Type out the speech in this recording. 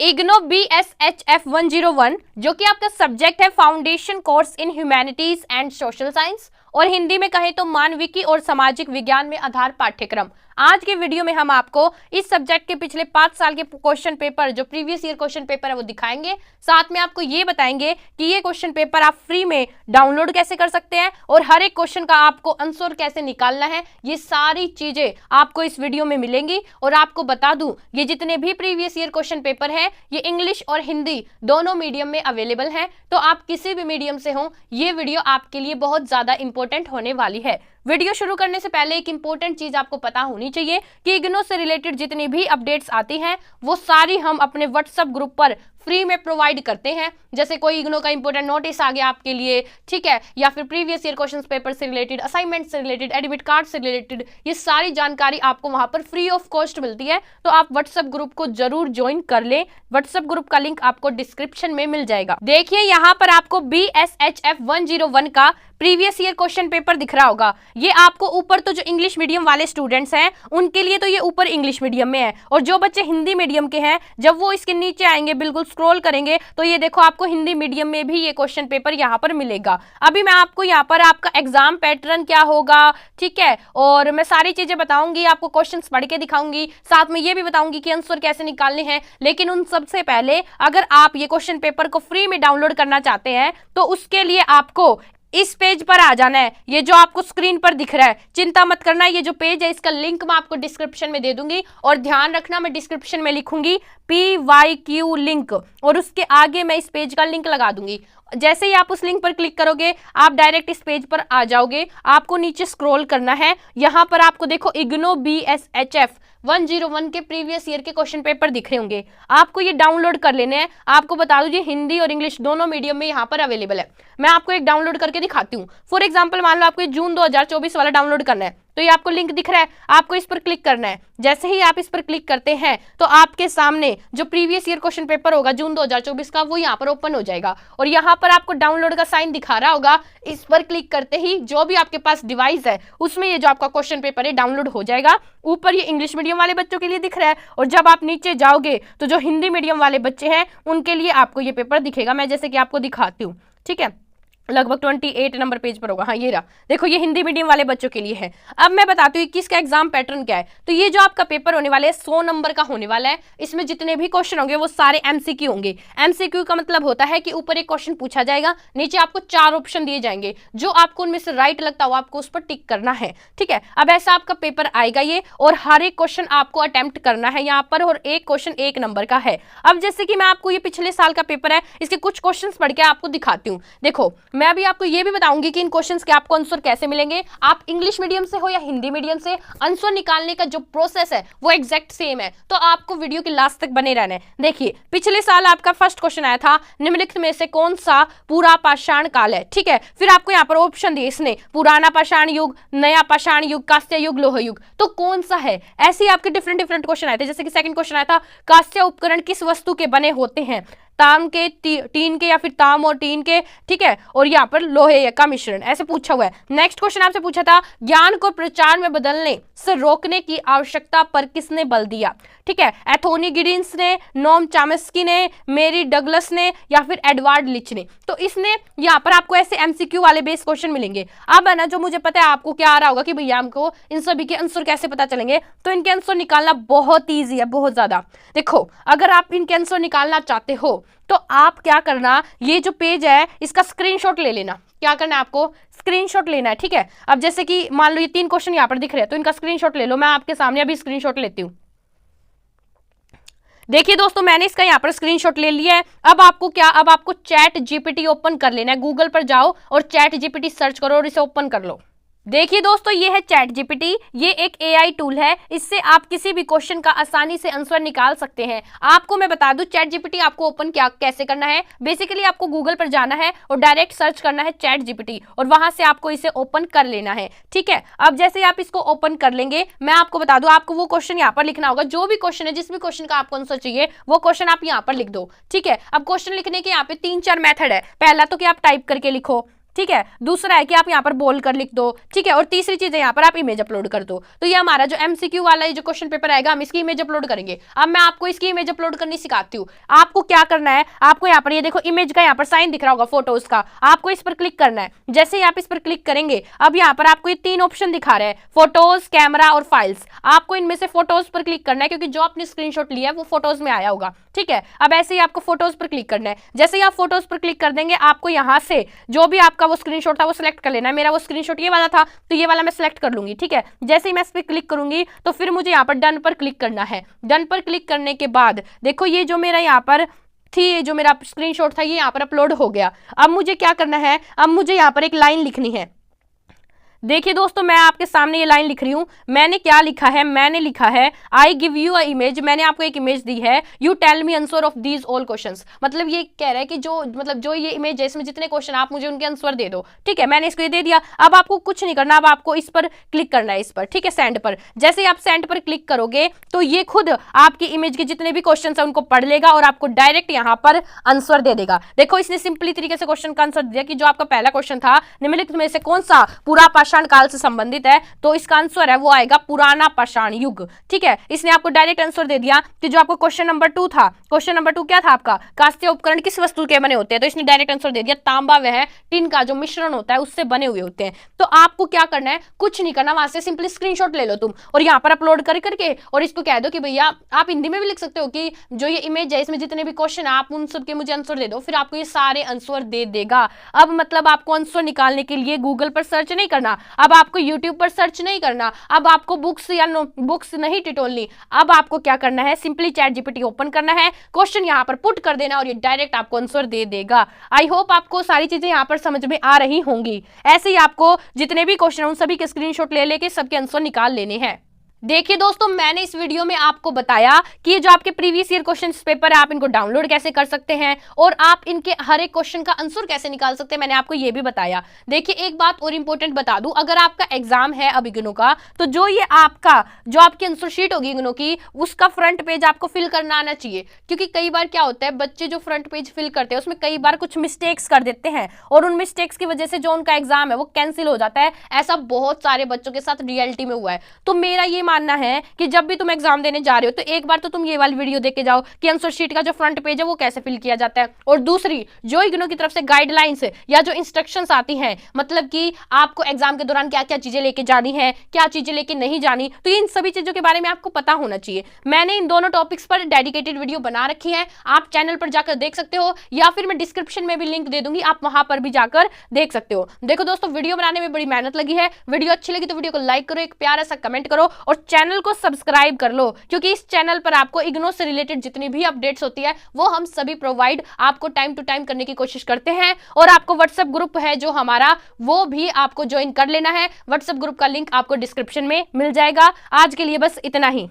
IGNOU BSHF 101 जो कि आपका सब्जेक्ट है foundation course in humanities and social science, और हिंदी में कहें तो मानविकी और सामाजिक विज्ञान में आधार पाठ्यक्रम। आज के वीडियो में हम आपको इस सब्जेक्ट के पिछले 5 साल के क्वेश्चन पेपर, जो प्रीवियस ईयर क्वेश्चन पेपर है, वो दिखाएंगे। साथ में आपको ये बताएंगे कि ये क्वेश्चन पेपर आप फ्री में डाउनलोड कैसे कर सकते हैं और हर एक क्वेश्चन का आपको आंसर कैसे निकालना है। ये सारी चीजें आपको इस वीडियो में मिलेंगी। और आपको बता दूं, ये जितने भी प्रीवियस ईयर क्वेश्चन पेपर है ये इंग्लिश और हिंदी दोनों मीडियम में अवेलेबल है। तो आप किसी भी मीडियम से हो, ये वीडियो आपके लिए बहुत ज्यादा इंपॉर्टेंट होने वाली है। वीडियो शुरू करने से पहले एक इंपॉर्टेंट चीज आपको पता होनी चाहिए कि इग्नो से रिलेटेड जितनी भी अपडेट्स आती हैं वो सारी हम अपने व्हाट्सएप ग्रुप पर फ्री में प्रोवाइड करते हैं। जैसे कोई इग्नो का इंपॉर्टेंट नोटिस आ गया आपके लिए, ठीक है, या फिर प्रीवियस ईयर क्वेश्चन पेपर से रिलेटेड, असाइनमेंट से रिलेटेड, एडमिट कार्ड से रिलेटेड, ये सारी जानकारी आपको वहां पर फ्री ऑफ कॉस्ट मिलती है। तो आप व्हाट्सएप ग्रुप को जरूर ज्वाइन कर लें। व्हाट्सएप ग्रुप का लिंक आपको डिस्क्रिप्शन में मिल जाएगा। देखिए यहाँ पर आपको BSHF 101 का प्रीवियस ईयर क्वेश्चन पेपर दिख रहा होगा। ये आपको ऊपर तो जो इंग्लिश मीडियम वाले स्टूडेंट्स हैं उनके लिए तो ये ऊपर इंग्लिश मीडियम में है, और जो बच्चे हिंदी मीडियम के हैं जब वो इसके नीचे आएंगे, बिल्कुल स्क्रॉल करेंगे तो ये देखो आपको हिंदी मीडियम में भी ये क्वेश्चन पेपर यहाँ पर मिलेगा। अभी मैं आपको यहाँ पर आपका एग्जाम पैटर्न क्या होगा, ठीक है, और मैं सारी चीजें बताऊंगी, आपको क्वेश्चंस पढ़ के दिखाऊंगी, साथ में ये भी बताऊंगी कि आंसर कैसे निकालने हैं। लेकिन उन सबसे पहले अगर आप ये क्वेश्चन पेपर को फ्री में डाउनलोड करना चाहते हैं तो उसके लिए आपको इस पेज पर आ जाना है। ये जो आपको स्क्रीन पर दिख रहा है, चिंता मत करना, ये जो पेज है इसका लिंक मैं आपको डिस्क्रिप्शन में दे दूंगी। और ध्यान रखना, मैं डिस्क्रिप्शन में लिखूंगी PYQ लिंक और उसके आगे मैं इस पेज का लिंक लगा दूंगी। जैसे ही आप उस लिंक पर क्लिक करोगे आप डायरेक्ट इस पेज पर आ जाओगे। आपको नीचे स्क्रॉल करना है, यहाँ पर आपको देखो इग्नो BSHF 101 के प्रीवियस ईयर के क्वेश्चन पेपर दिख रहे होंगे। आपको ये डाउनलोड कर लेने हैं। आपको बता दूं, ये हिंदी और इंग्लिश दोनों मीडियम में यहाँ पर अवेलेबल है। मैं आपको एक डाउनलोड करके दिखाती हूँ। फॉर एग्जांपल मान लो आपको जून 2024 वाला डाउनलोड करना है, तो ये आपको लिंक दिख रहा है, आपको इस पर क्लिक करना है। जैसे ही आप इस पर क्लिक करते हैं तो आपके सामने जो प्रीवियस ईयर क्वेश्चन पेपर होगा जून 2024 का, वो यहाँ पर ओपन हो जाएगा और यहाँ पर आपको डाउनलोड का साइन दिखा रहा होगा। इस पर क्लिक करते ही जो भी आपके पास डिवाइस है उसमें ये जो आपका क्वेश्चन पेपर है डाउनलोड हो जाएगा। ऊपर ये इंग्लिश मीडियम वाले बच्चों के लिए दिख रहा है, और जब आप नीचे जाओगे तो जो हिंदी मीडियम वाले बच्चे हैं उनके लिए आपको ये पेपर दिखेगा। मैं जैसे कि आपको दिखाती हूँ, ठीक है, लगभग 28 नंबर पेज पर होगा। हाँ, ये रहा, देखो ये हिंदी मीडियम वाले बच्चों के लिए है। अब मैं बताती हूँ कि इसका एग्जाम पैटर्न क्या है। तो ये जो आपका पेपर होने वाला है 100 नंबर का होने वाला है। इसमें जितने भी क्वेश्चन होंगे वो सारे MCQ होंगे। MCQ का मतलब होता है कि ऊपर एक क्वेश्चन पूछा जाएगा, नीचे आपको 4 ऑप्शन दिए जाएंगे, जो आपको उनमें से राइट लगता हो आपको उस पर टिक करना है, ठीक है। अब ऐसा आपका पेपर आएगा ये, और हर एक क्वेश्चन आपको अटेम्प्ट करना है यहाँ पर, और एक क्वेश्चन 1 नंबर का है। अब जैसे कि मैं आपको ये पिछले साल का पेपर है, इसके कुछ क्वेश्चन पढ़ के आपको दिखाती हूँ। देखो, मैं अभी आपको ये भी बताऊंगी कि इन क्वेश्चंस के आपको आंसर कैसे मिलेंगे। आप इंग्लिश मीडियम से हो या हिंदी मीडियम से, आंसर निकालने का जो प्रोसेस है वो एग्जैक्ट सेम है। तो आपको वीडियो के लास्ट तक बने रहना है। देखिए, पिछले साल आपका फर्स्ट क्वेश्चन आया था, निम्नलिखित में से कौन सा पूरा पाषाण काल है, ठीक है। फिर आपको यहाँ पर ऑप्शन दिए इसने, पुराना पाषाण युग, नया पाषाण युग, कांस्य युग, लोह युग, तो कौन सा है। ऐसे ही आपके डिफरेंट डिफरेंट क्वेश्चन आए थे। जैसे कि सेकंड क्वेश्चन आया था, कांस्य उपकरण किस वस्तु के बने होते हैं, ताम के, टीन के, या फिर ताम और टीन के, ठीक है, और यहाँ पर लोहे का मिश्रण, ऐसे पूछा हुआ है। नेक्स्ट क्वेश्चन आपसे पूछा था, ज्ञान को प्रचार में बदलने से रोकने की आवश्यकता पर किसने बल दिया, ठीक है। एंथोनी गिडिंस ने, नोम चॉम्स्की ने, मेरी डगलस ने, या फिर एडवर्ड लिच ने। तो इसने यहाँ पर आपको ऐसे MCQ वाले बेस क्वेश्चन मिलेंगे। अब है ना, जो मुझे पता है आपको क्या आ रहा होगा कि भैया हमको इन सभी के आंसर कैसे पता चलेंगे, तो इनके आंसर निकालना बहुत ईजी है, बहुत ज्यादा। देखो, अगर आप इनके आंसर निकालना चाहते हो तो आप क्या करना, ये जो पेज है इसका स्क्रीनशॉट ले लेना। क्या करना है आपको, स्क्रीनशॉट लेना है, ठीक है। अब जैसे कि मान लो ये 3 क्वेश्चन यहाँ पर दिख रहे हैं, तो इनका स्क्रीनशॉट ले लो। मैं आपके सामने अभी स्क्रीनशॉट लेती हूँ। देखिए दोस्तों, मैंने इसका यहाँ पर स्क्रीनशॉट ले लिया है। अब आपको क्या, अब आपको ChatGPT ओपन कर लेना है। गूगल पर जाओ और ChatGPT सर्च करो और इसे ओपन कर लो। देखिए दोस्तों, ये है ChatGPT, ये एक AI टूल है। इससे आप किसी भी क्वेश्चन का आसानी से आंसर निकाल सकते हैं। आपको मैं बता दूं, ChatGPT आपको ओपन क्या कैसे करना है। बेसिकली आपको गूगल पर जाना है और डायरेक्ट सर्च करना है ChatGPT, और वहां से आपको इसे ओपन कर लेना है, ठीक है। अब जैसे आप इसको ओपन कर लेंगे, मैं आपको बता दूं, आपको वो क्वेश्चन यहाँ पर लिखना होगा। जो भी क्वेश्चन है, जिस भी क्वेश्चन का आपको आंसर चाहिए वो क्वेश्चन आप यहाँ पर लिख दो, ठीक है। अब क्वेश्चन लिखने के यहाँ पे 3-4 मेथड है। पहला तो कि आप टाइप करके लिखो, ठीक है। दूसरा है कि आप यहाँ पर बोल कर लिख दो, ठीक है। और तीसरी चीज है यहाँ पर आप इमेज अपलोड कर दो। तो ये हमारा जो एमसीक्यू वाला ये जो क्वेश्चन पेपर आएगा, हम इसकी इमेज अपलोड करेंगे। अब मैं आपको इसकी इमेज अपलोड करनी सिखाती हूँ। आपको क्या करना है, आपको यहाँ पर ये देखो इमेज का यहाँ पर साइन दिख रहा होगा फोटोज का, आपको इस पर क्लिक करना है। जैसे ही आप इस पर क्लिक करेंगे, अब यहाँ पर आपको ये 3 ऑप्शन दिखा रहे हैं, फोटोज, कैमरा और फाइल्स। आपको इनमें से फोटोज पर क्लिक करना है, क्योंकि जो आपने स्क्रीनशॉट लिया है वो फोटोज में आया होगा, ठीक है। अब ऐसे ही आपको फोटोज पर क्लिक करना है। जैसे ही आप फोटोज पर क्लिक कर देंगे, आपको यहाँ से जो भी आपका वो स्क्रीनशॉट था वो सिलेक्ट कर लेना है। मेरा वो स्क्रीनशॉट ये वाला था, तो ये वाला मैं सिलेक्ट कर लूंगी, ठीक है। जैसे ही मैं इस पर क्लिक करूंगी, तो फिर मुझे यहाँ पर डन पर क्लिक करना है। डन पर क्लिक करने के बाद देखो ये जो मेरा यहाँ पर थी, ये जो मेरा स्क्रीनशॉट था, ये यहाँ पर अपलोड हो गया। अब मुझे क्या करना है, अब मुझे यहाँ पर एक लाइन लिखनी है। देखिए दोस्तों, मैं आपके सामने ये लाइन लिख रही हूं। मैंने क्या लिखा है, मैंने लिखा है I give you a image. मैंने आपको एक इमेज दी है, you tell me answer of these all questions. मतलब ये कह रहा है कि जो ये इमेज है, इसमें जितने क्वेश्चन आप मुझे उनके आंसर दे दो, ठीक है। मैंने इसको ये दे दिया। अब आपको कुछ नहीं करना, अब आपको इस पर क्लिक करना है, इस पर, ठीक है, सेंड पर। जैसे ही आप सेंड पर क्लिक करोगे, तो ये खुद आपकी इमेज के जितने भी क्वेश्चन है उनको पढ़ लेगा और आपको डायरेक्ट यहाँ पर आंसर दे देगा। देखो इसने सिंपली तरीके से क्वेश्चन का आंसर दिया कि जो आपका पहला क्वेश्चन था, निम्नलिखित में से कौन सा पूरा पाषाण काल से संबंधित है, तो इसका आंसर है वो आएगा पुराना पाषाण युग, ठीक है। इसने आपको डायरेक्ट आंसर दे दिया कि जो आपको क्वेश्चन नंबर 2 था, क्वेश्चन नंबर 2 क्या था आपका, कास्तीय उपकरण किस वस्तु के बने होते हैं, तो इसने डायरेक्ट आंसर दे दिया तांबा वह टिन का जो मिश्रण होता है उससे बने हुए होते हैं। तो आपको क्या करना है, कुछ नहीं करना, वहां से सिंपली स्क्रीनशॉट ले लो तुम और यहाँ पर अपलोड कर करके और इसको कह दो कि भैया, आप हिंदी में भी लिख सकते हो कि जो ये इमेज है इसमें जितने भी क्वेश्चन है आप उन सबके मुझे आंसर दे दो, फिर आपको ये सारे आंसर दे देगा। अब मतलब आपको आंसर निकालने के लिए गूगल पर सर्च नहीं करना, अब आपको यूट्यूब पर सर्च नहीं करना, अब आपको बुक्स या बुक्स नहीं टिटोलनी। अब आपको क्या करना है, सिंपली चैट जीपीटी ओपन करना है, क्वेश्चन यहाँ पर पुट कर देना और ये डायरेक्ट आपको आंसर दे देगा। आई होप आपको सारी चीजें यहाँ पर समझ में आ रही होंगी। ऐसे ही आपको जितने भी क्वेश्चन हैं उन सभी के स्क्रीनशॉट ले लेके सबके आंसर निकाल लेने हैं। देखिए दोस्तों, मैंने इस वीडियो में आपको बताया कि ये जो आपके प्रीवियस ईयर क्वेश्चन पेपर है आप इनको डाउनलोड कैसे कर सकते हैं और आप इनके हर एक क्वेश्चन का आंसर कैसे निकाल सकते हैं, मैंने आपको ये भी बताया। देखिए एक बात और इंपॉर्टेंट बता दूं, अगर आपका एग्जाम है अब इग्नू का, तो जो आपकी आंसर शीट होगी इग्नू की, उसका फ्रंट पेज आपको फिल करना आना चाहिए। क्योंकि कई बार क्या होता है, बच्चे जो फ्रंट पेज फिल करते हैं उसमें कई बार कुछ मिस्टेक्स कर देते हैं और उन मिस्टेक्स की वजह से जो उनका एग्जाम है वो कैंसिल हो जाता है। ऐसा बहुत सारे बच्चों के साथ रियलिटी में हुआ है। तो मेरा ये मानना है कि जब भी तुम एग्जाम देने जा रहे हो तो एक बार तो तुम ये वाली वीडियो देख के जाओ कि आंसर शीट का जो फ्रंट पेज है वो कैसे फिल किया जाता है। और दूसरी, जो इग्नू की तरफ से गाइडलाइंस या जो इंस्ट्रक्शंस आती हैं, मतलब कि आपको एग्जाम के दौरान क्या क्या चीजें लेके जानी है, क्या चीजें लेके नहीं जानी, तो इन सभी चीजों के बारे में आपको पता होना चाहिए। मैंने इन दोनों टॉपिक्स पर डेडिकेटेड वीडियो बना रखी है, आप चैनल पर जाकर देख सकते हो या फिर मैं डिस्क्रिप्शन में भी लिंक दे दूंगी, आप वहां पर भी जाकर देख सकते हो। देखो दोस्तों, वीडियो बनाने में बड़ी मेहनत लगी है। वीडियो अच्छी लगी तो वीडियो को लाइक करो, एक प्यारा सा कमेंट करो और चैनल को सब्सक्राइब कर लो, क्योंकि इस चैनल पर आपको इग्नू से रिलेटेड जितनी भी अपडेट्स होती है वो हम सभी प्रोवाइड आपको टाइम टू टाइम करने की कोशिश करते हैं। और आपको व्हाट्सएप ग्रुप है जो हमारा, वो भी आपको ज्वाइन कर लेना है। व्हाट्सएप ग्रुप का लिंक आपको डिस्क्रिप्शन में मिल जाएगा। आज के लिए बस इतना ही।